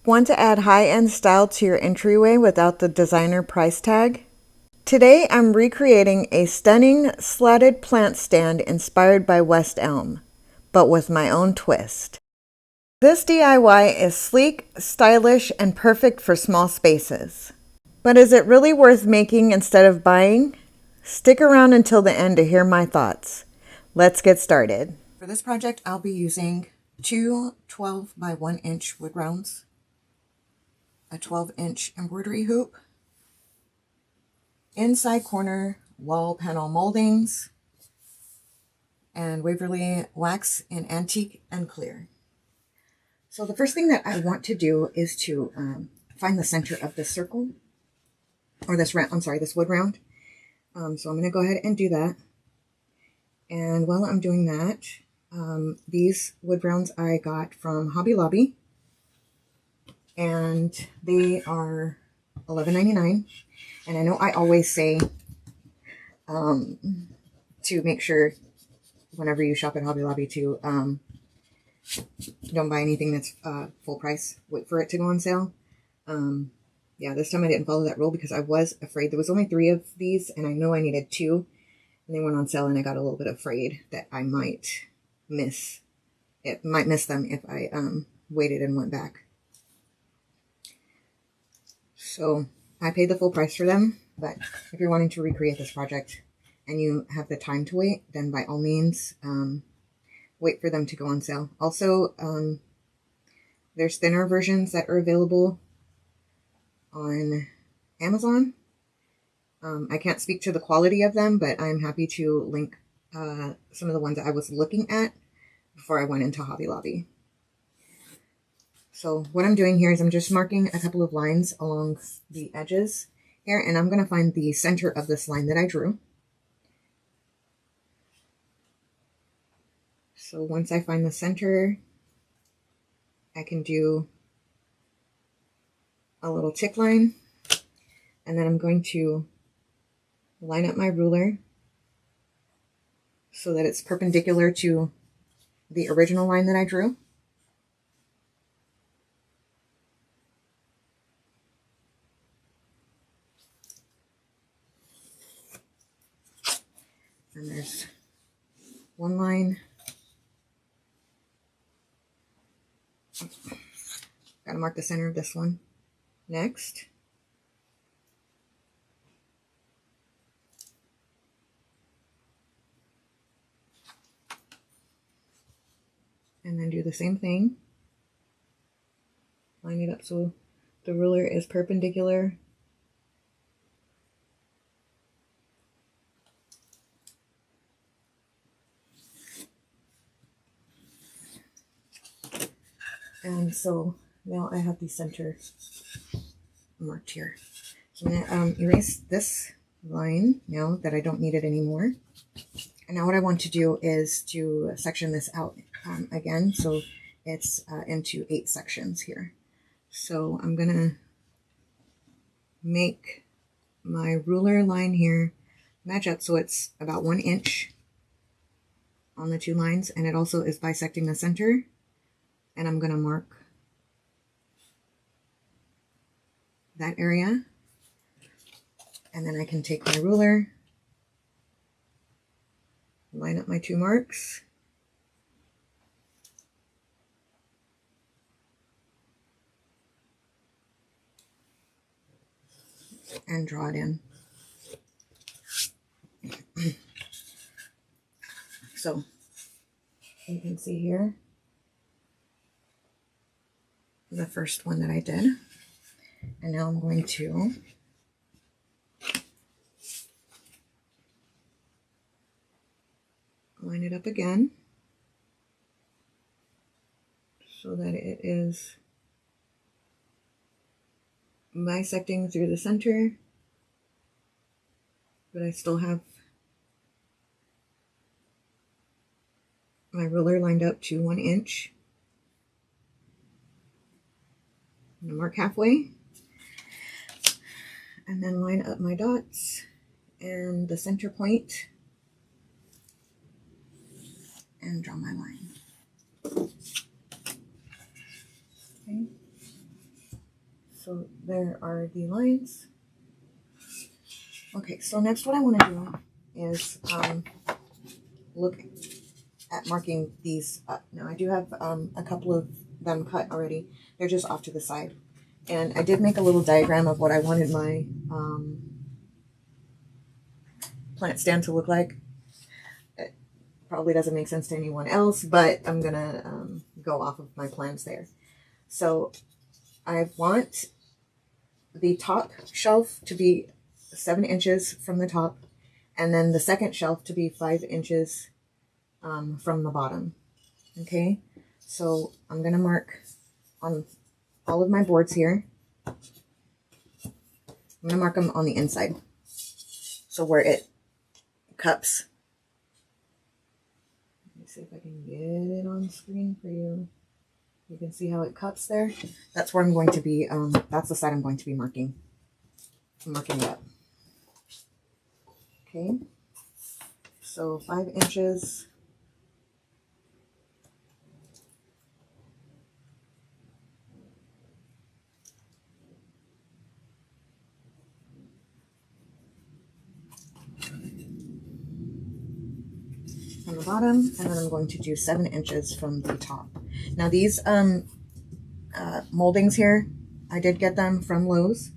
Want to add high-end style to your entryway without the designer price tag? Today I'm recreating a stunning slatted plant stand inspired by West Elm, but with my own twist. This DIY is sleek, stylish, and perfect for small spaces. But is it really worth making instead of buying? Stick around until the end to hear my thoughts. Let's get started. For this project, I'll be using two 12 by 1 inch wood rounds, a 12-inch embroidery hoop, inside corner wall panel moldings, and Waverly wax in antique and clear. So the first thing that I want to do is to find the center of this circle, or this round, this wood round. So I'm going to go ahead and do that. And while I'm doing that, these wood rounds I got from Hobby Lobby, and they are $11.99. And I know I always say to make sure whenever you shop at Hobby Lobby to don't buy anything that's full price. Wait for it to go on sale. Yeah, this time I didn't follow that rule because I was afraid. There was only 3 of these, and I know I needed 2. And they went on sale, and I got a little bit afraid that I might miss them if I waited and went back. So I paid the full price for them, but if you're wanting to recreate this project and you have the time to wait, then by all means, wait for them to go on sale. Also, there's thinner versions that are available on Amazon. I can't speak to the quality of them, but I'm happy to link some of the ones that I was looking at before I went into Hobby Lobby. So what I'm doing here is I'm just marking a couple of lines along the edges here, and I'm going to find the center of this line that I drew. So once I find the center, I can do a little tick line, and then I'm going to line up my ruler so that it's perpendicular to the original line that I drew. And there's one line. Gotta mark the center of this one next. And then do the same thing. Line it up so the ruler is perpendicular. And so now I have the center marked here. So I'm going to erase this line now that I don't need it anymore. And now what I want to do is to section this out again, so it's into 8 sections here. So I'm going to make my ruler line here match up so it's about 1 inch on the 2 lines, and it also is bisecting the center. And I'm going to mark that area, and then I can take my ruler, line up my 2 marks, and draw it in. So you can see here the first one that I did, and now I'm going to line it up again so that it is bisecting through the center, but I still have my ruler lined up to 1 inch. I'm going to mark halfway and then line up my dots and the center point and draw my line. Okay. So there are the lines. Okay, so next what I want to do is look at marking these up. Now I do have a couple of them cut already. They're just off to the side. And I did make a little diagram of what I wanted my plant stand to look like. It probably doesn't make sense to anyone else, but I'm going to go off of my plans there. So I want the top shelf to be 7 inches from the top, and then the second shelf to be 5 inches from the bottom. Okay, so I'm going to mark on all of my boards here. I'm going to mark them on the inside. So where it cups. Let me see if I can get it on screen for you. You can see how it cups there. That's where I'm going to be, that's the side I'm going to be marking. I'm marking it up. Okay, so 5 inches. From the bottom, and then I'm going to do 7 inches from the top. Now these moldings here, I did get them from Lowe's,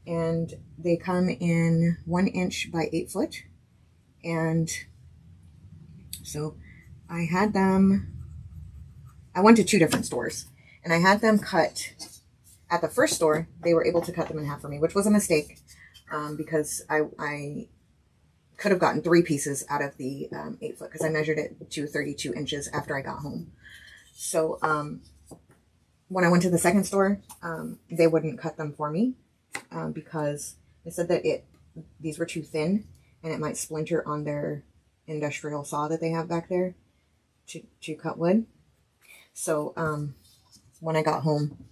and they come in 1 inch by 8 foot. And so I had them, I went to 2 different stores, and I had them cut. At the first store, they were able to cut them in half for me, which was a mistake, because I could have gotten 3 pieces out of the 8 foot, because I measured it to 32 inches after I got home. So when I went to the second store, they wouldn't cut them for me because they said that these were too thin and it might splinter on their industrial saw that they have back there to cut wood. So when I got home,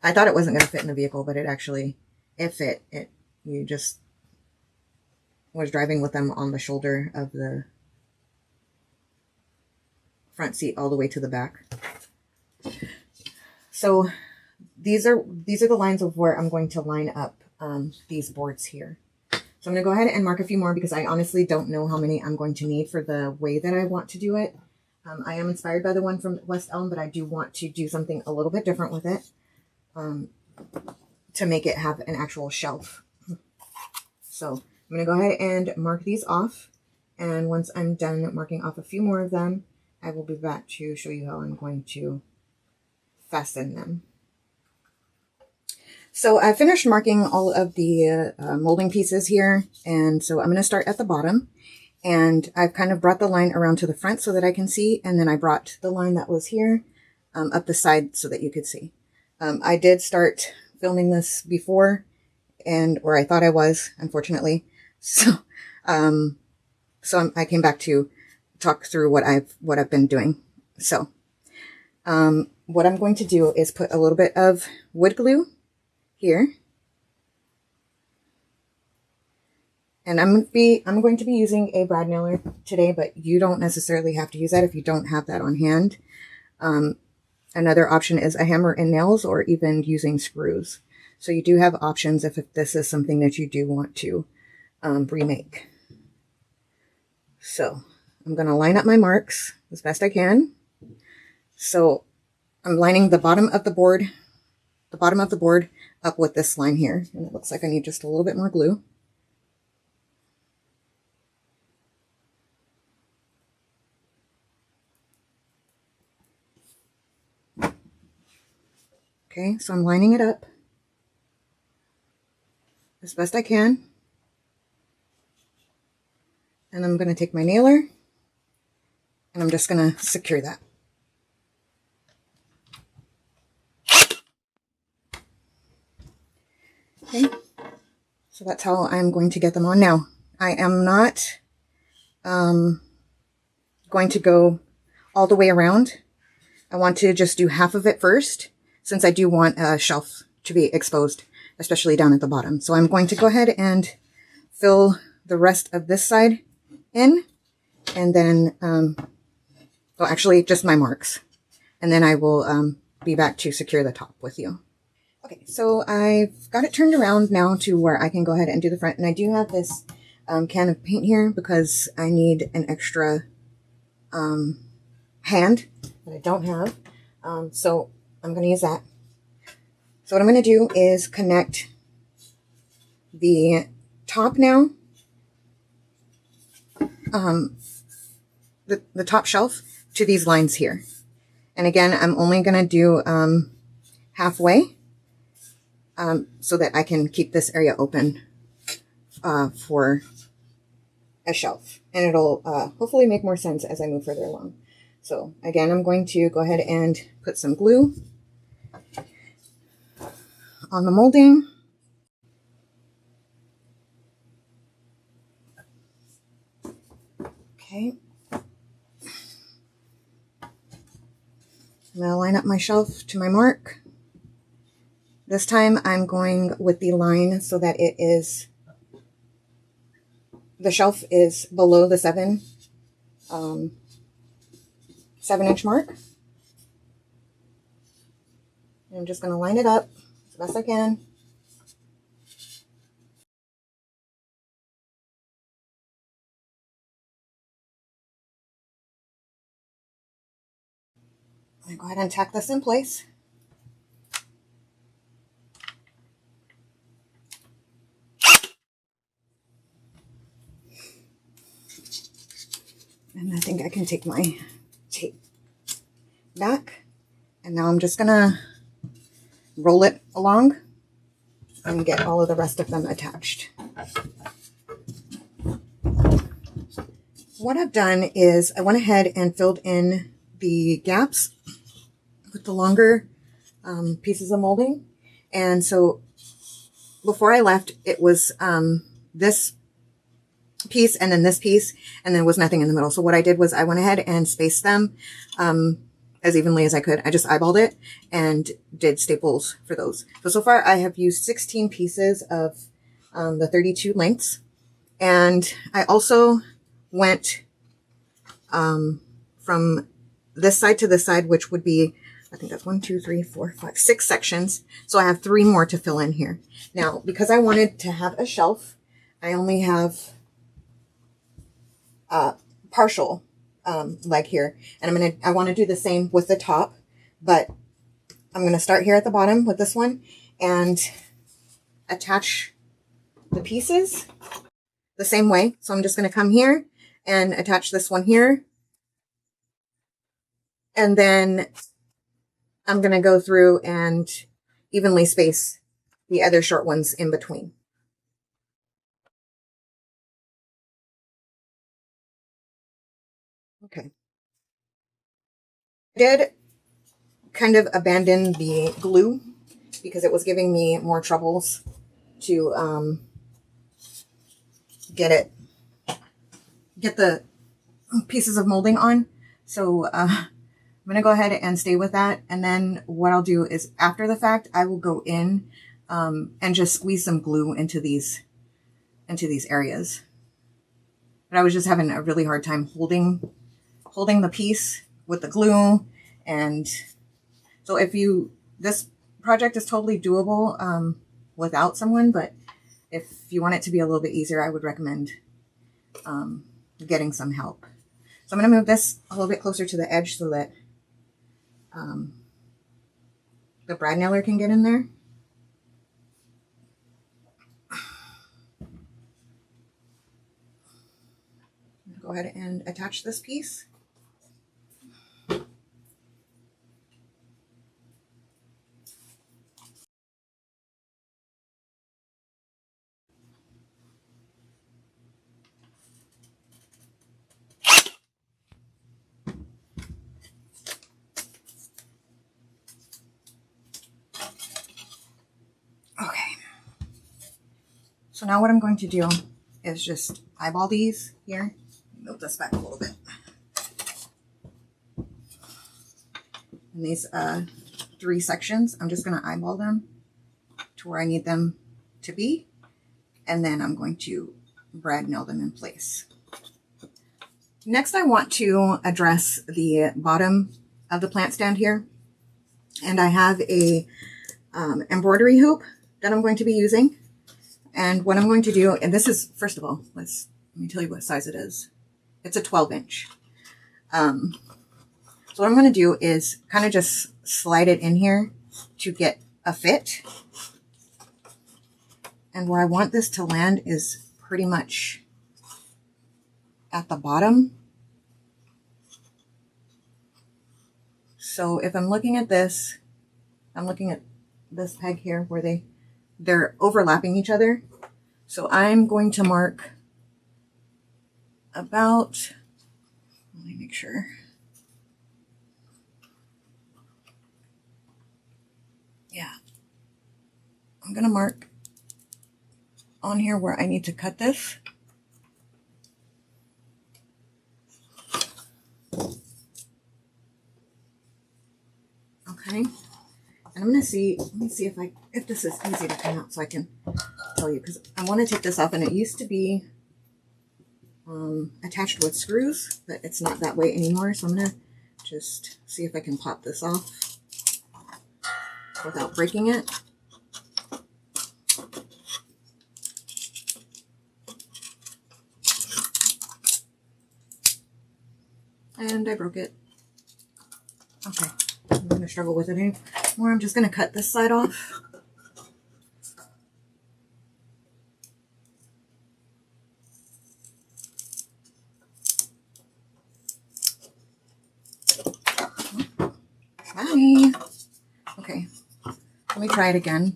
I thought it wasn't going to fit in the vehicle, but it fit. You just was driving with them on the shoulder of the front seat all the way to the back. So these are the lines of where I'm going to line up these boards here. So I'm going to go ahead and mark a few more because I honestly don't know how many I'm going to need for the way that I want to do it. I am inspired by the one from West Elm, but I do want to do something a little bit different with it to make it have an actual shelf. So I'm going to go ahead and mark these off. And once I'm done marking off a few more of them, I will be back to show you how I'm going to fasten them. So I finished marking all of the molding pieces here. And so I'm going to start at the bottom. And I've kind of brought the line around to the front so that I can see. And then I brought the line that was here up the side so that you could see. I did start filming this before, or I thought I was, unfortunately. So, I came back to talk through what I've been doing. So, what I'm going to do is put a little bit of wood glue here. And I'm going to be using a brad nailer today, but you don't necessarily have to use that if you don't have that on hand. Another option is a hammer and nails, or even using screws. So you do have options if this is something that you do want to remake. So I'm going to line up my marks as best I can. So I'm lining the bottom of the board up with this line here. And it looks like I need just a little bit more glue. Okay, so I'm lining it up as best I can. And I'm going to take my nailer and I'm just going to secure that. Okay, so that's how I'm going to get them on. Now, I am not going to go all the way around. I want to just do half of it first, since I do want a shelf to be exposed, especially down at the bottom. So I'm going to go ahead and fill the rest of this side in, and then, well, actually just my marks. And then I will be back to secure the top with you. Okay, so I've got it turned around now to where I can go ahead and do the front. And I do have this can of paint here because I need an extra hand that I don't have. So I'm going to use that. So what I'm going to do is connect the top now, the top shelf to these lines here. And again, I'm only going to do halfway so that I can keep this area open for a shelf. And it'll hopefully make more sense as I move further along. So again, I'm going to go ahead and put some glue on the molding. Okay. I'm going to line up my shelf to my mark. This time I'm going with the line so that it is, the shelf is below the 7-inch mark. And I'm just going to line it up as best I can. I'm going to go ahead and tack this in place. And I think I can take my tape back. And now I'm just going to roll it along and get all of the rest of them attached. What I've done is I went ahead and filled in the gaps with the longer pieces of molding. And so before I left, it was this piece and then this piece, and there was nothing in the middle. So what I did was I went ahead and spaced them as evenly as I could. I just eyeballed it and did staples for those. So far I have used 16 pieces of the 32 lengths. And I also went from this side to this side, which would be, I think that's 1, 2, 3, 4, 5, 6 sections. So I have 3 more to fill in here. Now, because I wanted to have a shelf, I only have partial leg here. And I want to do the same with the top, but I'm going to start here at the bottom with this one and attach the pieces the same way. So I'm just going to come here and attach this one here. And then I'm going to go through and evenly space the other short ones in between. Okay. I did kind of abandon the glue because it was giving me more troubles to get the pieces of molding on. So I'm going to go ahead and stay with that. And then what I'll do is after the fact, I will go in and just squeeze some glue into these areas. But I was just having a really hard time holding the piece with the glue. And so this project is totally doable without someone, but if you want it to be a little bit easier, I would recommend getting some help. So I'm going to move this a little bit closer to the edge so that the brad nailer can get in there. Go ahead and attach this piece. Okay. So now what I'm going to do is just eyeball these here. Move this back a little bit. And these 3 sections, I'm just going to eyeball them to where I need them to be. And then I'm going to brad nail them in place. Next, I want to address the bottom of the plant stand here. And I have a embroidery hoop that I'm going to be using. And what I'm going to do, and this is, first of all, let me tell you what size it is. It's a 12-inch. So what I'm going to do is kind of just slide it in here to get a fit. And where I want this to land is pretty much at the bottom. So if I'm looking at this, I'm looking at this peg here where they're overlapping each other. So I'm going to mark about, let me make sure. Yeah. I'm going to mark on here where I need to cut this. Okay. And I'm going to see, let me see if this is easy to come out so I can tell you, because I want to take this off, and it used to be attached with screws, but it's not that way anymore. So I'm going to just see if I can pop this off without breaking it. And I broke it. Okay, I'm going to struggle with it anymore. I'm just going to cut this side off. Bye. Okay, let me try it again.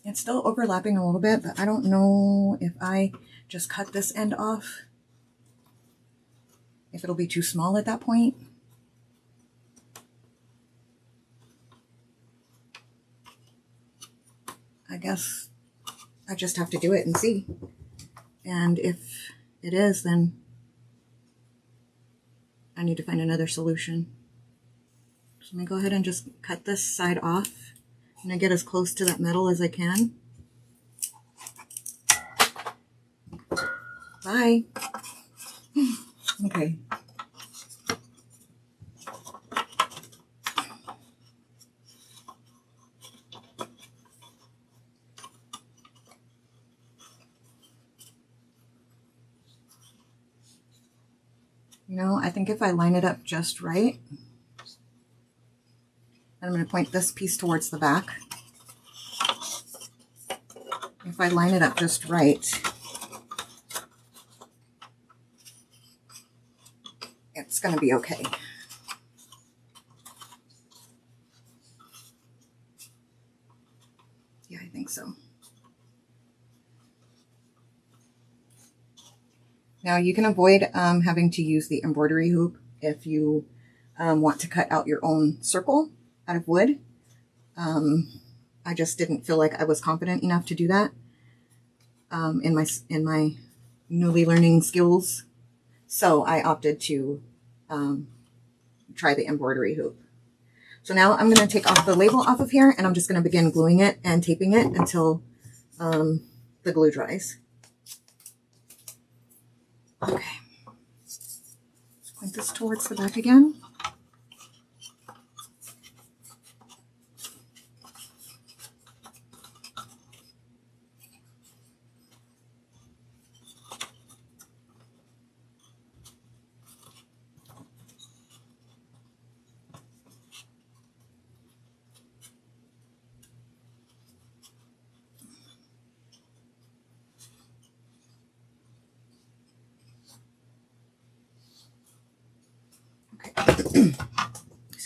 It's still overlapping a little bit, but I don't know if I just cut this end off, if it'll be too small at that point. I guess I just have to do it and see. And if it is, then I need to find another solution. So let me go ahead and just cut this side off. I'm going to get as close to that metal as I can. Bye. Okay. You know, I think if I line it up just right, and I'm going to point this piece towards the back. If I line it up just right, it's going to be okay. Yeah, I think so. Now you can avoid having to use the embroidery hoop if you want to cut out your own circle out of wood. I just didn't feel like I was confident enough to do that in my newly learning skills, so I opted to try the embroidery hoop. So now I'm going to take off the label off of here, and I'm just going to begin gluing it and taping it until the glue dries. Okay, let's point this towards the back again.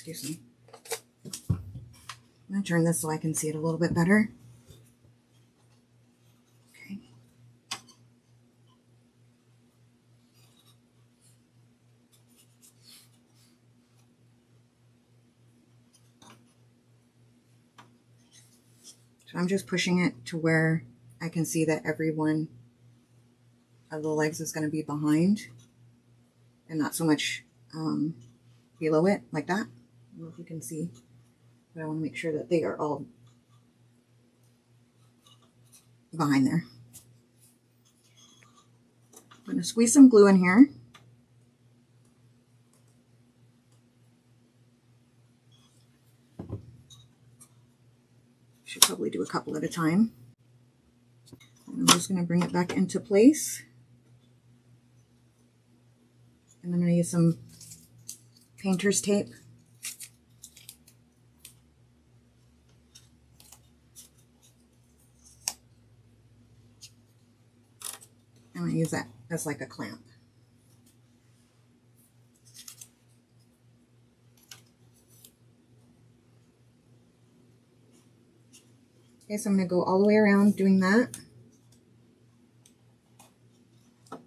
Excuse me. I'm going to turn this so I can see it a little bit better. Okay. So I'm just pushing it to where I can see that every one of the legs is going to be behind and not so much below it like that. I don't know if you can see, but I want to make sure that they are all behind there. I'm going to squeeze some glue in here. Should probably do a couple at a time. And I'm just going to bring it back into place. And I'm going to use some painter's tape. I'm going to use that as like a clamp. Okay, so I'm going to go all the way around doing that.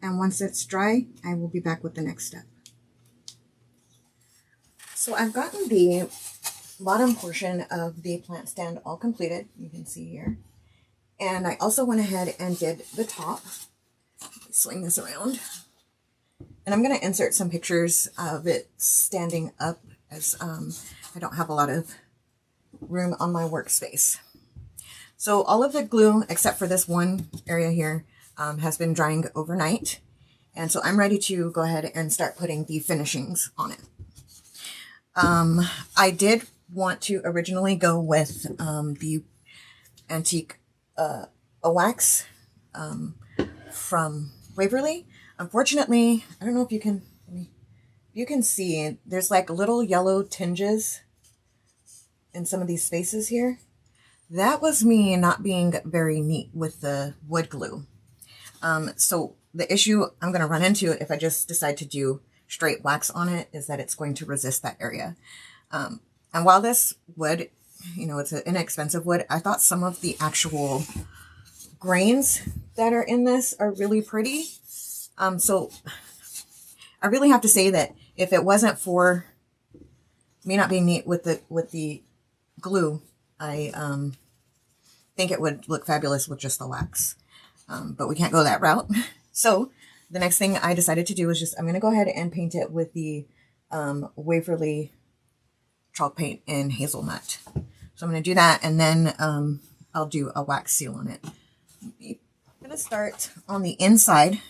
And once it's dry, I will be back with the next step. So I've gotten the bottom portion of the plant stand all completed. You can see here. And I also went ahead and did the top. Swing this around. And I'm going to insert some pictures of it standing up, as I don't have a lot of room on my workspace. So all of the glue, except for this one area here, has been drying overnight. And so I'm ready to go ahead and start putting the finishings on it. I did want to originally go with the antique wax from Waverly. Unfortunately, I don't know if you can see, there's like little yellow tinges in some of these spaces here. That was me not being very neat with the wood glue. So the issue I'm going to run into if I just decide to do straight wax on it is that it's going to resist that area. And while this wood, you know, it's an inexpensive wood, I thought some of the actual grains that are in this are really pretty. So I really have to say that if it wasn't for me not being neat with the glue, I think it would look fabulous with just the wax. But we can't go that route. So the next thing I decided to do is I'm going to go ahead and paint it with the Waverly chalk paint in hazelnut. So I'm going to do that, and then I'll do a wax seal on it. I'm going to start on the inside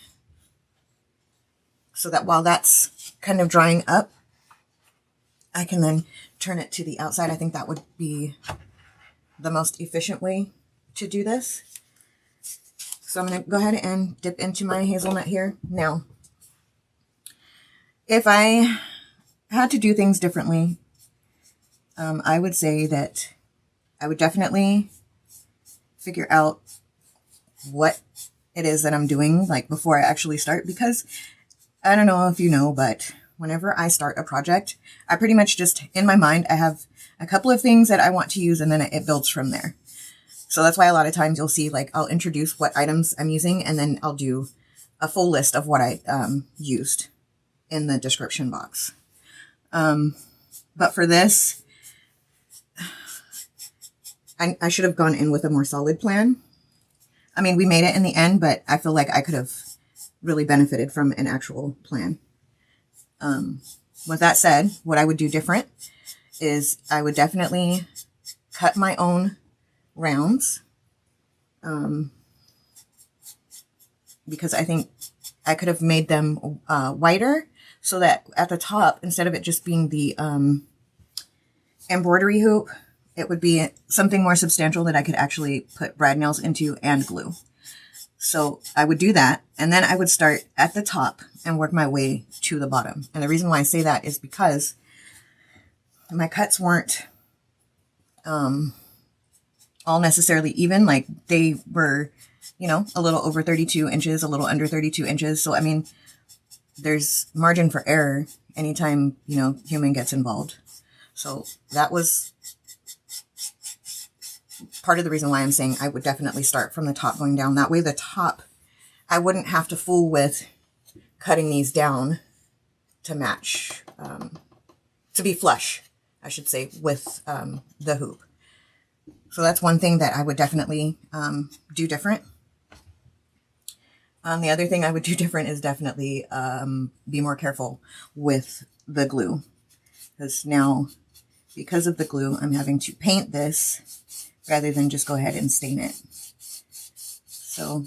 so that while that's kind of drying up, I can then turn it to the outside. I think that would be the most efficient way to do this. So I'm going to go ahead and dip into my hazelnut here. Now, if I had to do things differently, I would say that I would definitely figure out what it is that I'm doing, like before I actually start, because I don't know if you know, but whenever I start a project, I pretty much just, in my mind, I have a couple of things that I want to use, and then it builds from there. So that's why a lot of times you'll see, like, I'll introduce what items I'm using, and then I'll do a full list of what I used in the description box. But for this, I should have gone in with a more solid plan. I mean, we made it in the end, but I feel like I could have really benefited from an actual plan. With that said, what I would do different is I would definitely cut my own rounds, because I think I could have made them wider, so that at the top, instead of it just being the embroidery hoop, it would be something more substantial that I could actually put brad nails into and glue. So I would do that, and then I would start at the top and work my way to the bottom. And the reason why I say that is because my cuts weren't all necessarily even. Like, they were, you know, a little over 32 inches, a little under 32 inches. So, I mean, there's margin for error anytime, you know, human gets involved. So that was part of the reason why I'm saying I would definitely start from the top going down. That way the top, I wouldn't have to fool with cutting these down to match, to be flush, I should say, with the hoop. So that's one thing that I would definitely do different. The other thing I would do different is definitely be more careful with the glue. Because now, because of the glue, I'm having to paint this rather than just go ahead and stain it. So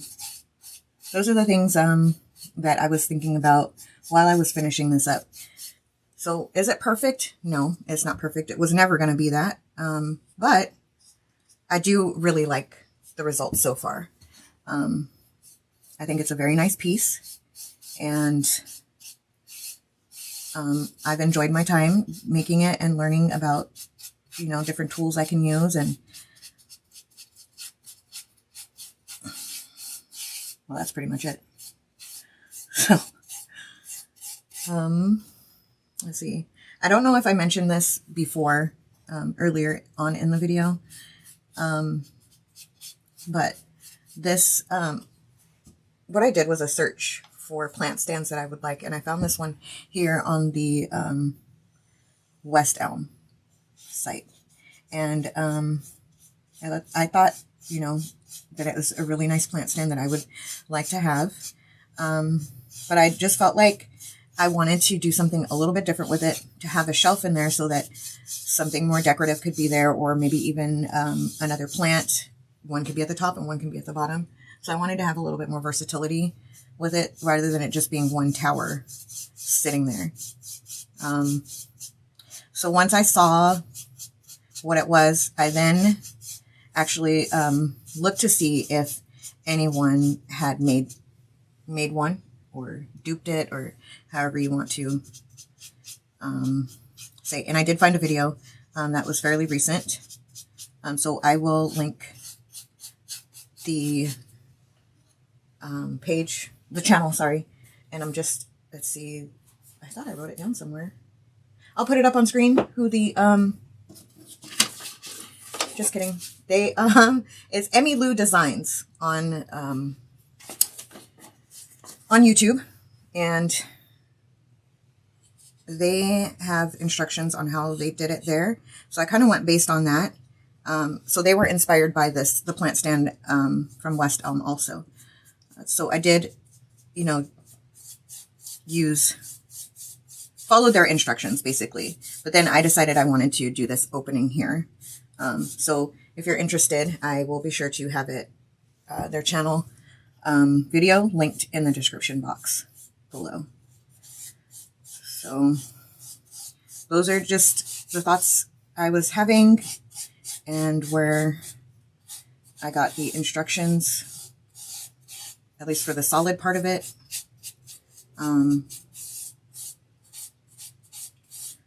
those are the things that I was thinking about while I was finishing this up. So is it perfect? No, it's not perfect. It was never going to be that. But I do really like the results so far. I think it's a very nice piece, and I've enjoyed my time making it and learning about, you know, different tools I can use. And well, that's pretty much it. So, let's see. I don't know if I mentioned this before, earlier on in the video, but this, what I did was a search for plant stands that I would like, and I found this one here on the West Elm site. And I thought, you know, that it was a really nice plant stand that I would like to have. But I just felt like I wanted to do something a little bit different with it, to have a shelf in there so that something more decorative could be there, or maybe even another plant. One could be at the top and one can be at the bottom. So I wanted to have a little bit more versatility with it rather than it just being one tower sitting there. So once I saw what it was, I then actually looked to see if anyone had made one or duped it, or however you want to say. And I did find a video that was fairly recent. So I will link the page, the channel, sorry. And I'm just, let's see, I thought I wrote it down somewhere. I'll put it up on screen, who the, just kidding. They, it's Emmy Lou Designs on YouTube, and they have instructions on how they did it there. So I kind of went based on that. So they were inspired by this, the plant stand from West Elm also. So I did, you know, follow their instructions basically. But then I decided I wanted to do this opening here. So if you're interested, I will be sure to have it, their channel video linked in the description box below. So those are just the thoughts I was having, and where I got the instructions, at least for the solid part of it.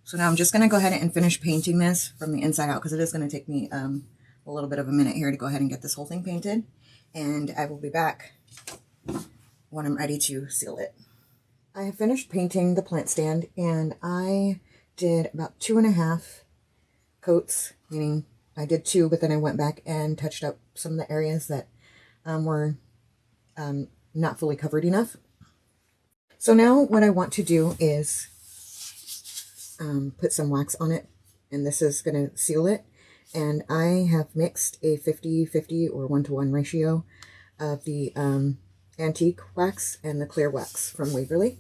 So now I'm just going to go ahead and finish painting this from the inside out, because it is going to take me a little bit of a minute here to go ahead and get this whole thing painted. And I will be back when I'm ready to seal it. I have finished painting the plant stand, and I did about 2.5 coats, meaning I did 2, but then I went back and touched up some of the areas that were not fully covered enough. So now what I want to do is put some wax on it, and this is going to seal it. And I have mixed a 50-50 or 1-to-1 ratio of the antique wax and the clear wax from Waverly.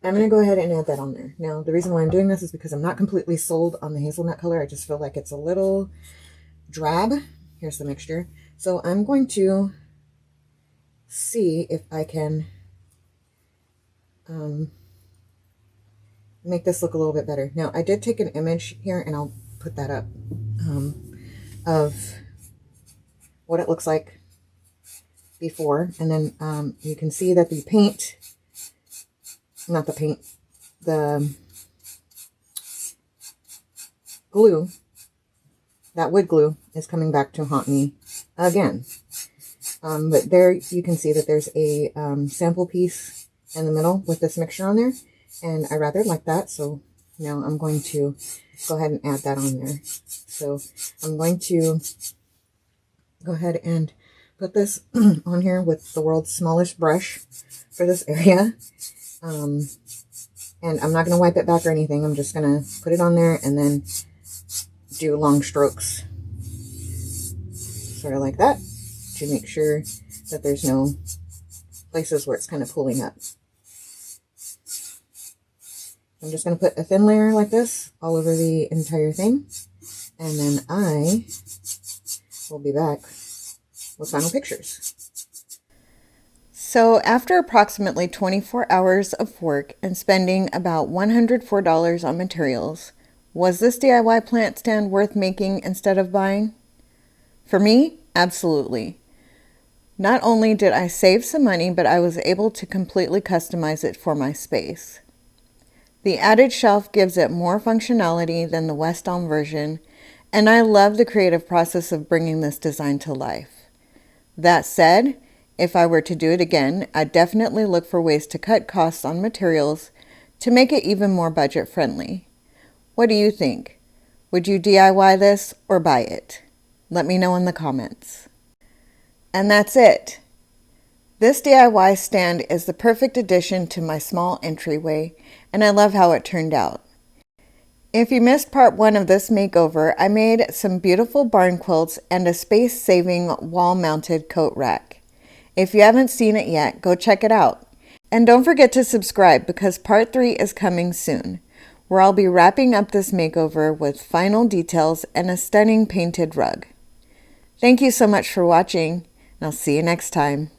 I'm going to go ahead and add that on there. Now, the reason why I'm doing this is because I'm not completely sold on the hazelnut color. I just feel like it's a little drab. Here's the mixture. So I'm going to see if I can make this look a little bit better. Now, I did take an image here, and I'll put that up, of what it looks like before. And then you can see that the paint, not the paint, the glue, that wood glue, is coming back to haunt me again. But there you can see that there's a sample piece in the middle with this mixture on there, and I rather like that. So now I'm going to go ahead and add that on there. So I'm going to go ahead and put this on here with the world's smallest brush for this area. And I'm not going to wipe it back or anything. I'm just going to put it on there and then do long strokes, sort of like that, to make sure that there's no places where it's kind of pulling up. I'm just going to put a thin layer like this all over the entire thing. And then I will be back with final pictures. So after approximately 24 hours of work and spending about $104 on materials, was this DIY plant stand worth making instead of buying? For me, absolutely. Not only did I save some money, but I was able to completely customize it for my space. The added shelf gives it more functionality than the West Elm version, and I love the creative process of bringing this design to life. That said, if I were to do it again, I'd definitely look for ways to cut costs on materials to make it even more budget friendly. What do you think? Would you DIY this or buy it? Let me know in the comments. And that's it. This DIY stand is the perfect addition to my small entryway, and I love how it turned out. If you missed part 1 of this makeover, I made some beautiful barn quilts and a space-saving wall-mounted coat rack. If you haven't seen it yet, go check it out. And don't forget to subscribe because part 3 is coming soon, where I'll be wrapping up this makeover with final details and a stunning painted rug. Thank you so much for watching, and I'll see you next time.